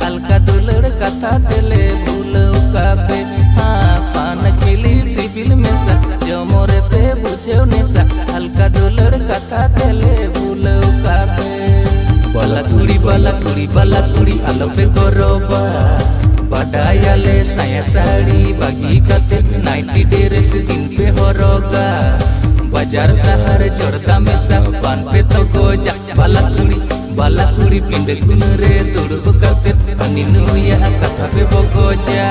अलका दुलड़ कथा तेले भूलौ काबे पान खिली सिबिल में सा जमोरे पे बुझेउ नेसा अलका दुलड़ कथा तेले भूलौ काबे बाला कुड़ी आलो पे गरोबा बाडायाले साया साड़ी बागी कते 90 ड्रेस दिन पे हरोगा बाजार शहर जोड़ता में सब पान पे तो गोजा बाला कुड़ी पिंड कुन रे दुड़ब करते अनि नुया कथा पे बगोजा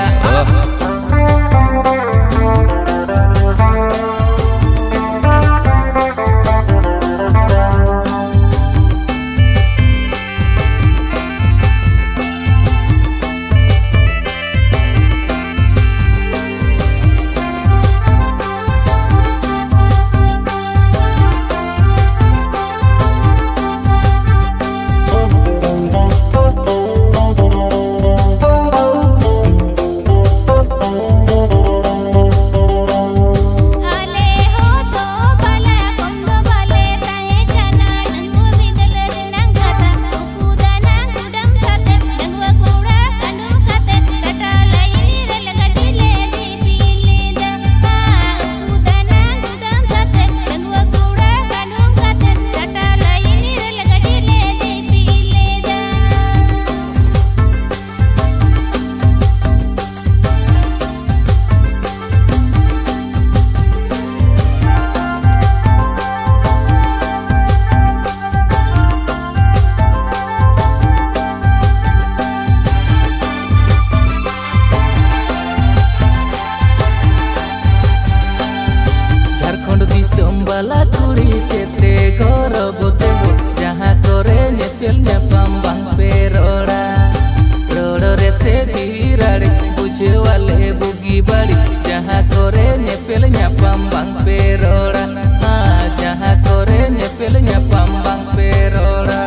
बाला कुड़ी चेते गौरव तेगो जहाँ करे नेपेल नेपाम बांग पे रोड़ा रोड़ो रे से जीराड़े बुझे वाले बुगी बाड़ी जहाँ करे नेपेल नेपाम बांग पे रोड़ा जहाँ करे नेपेल नेपाम बांग पे रोड़ा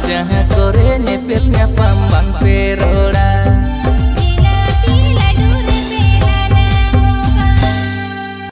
जहाँ करे नेपेल नेपाम बांग पे रोड़ा।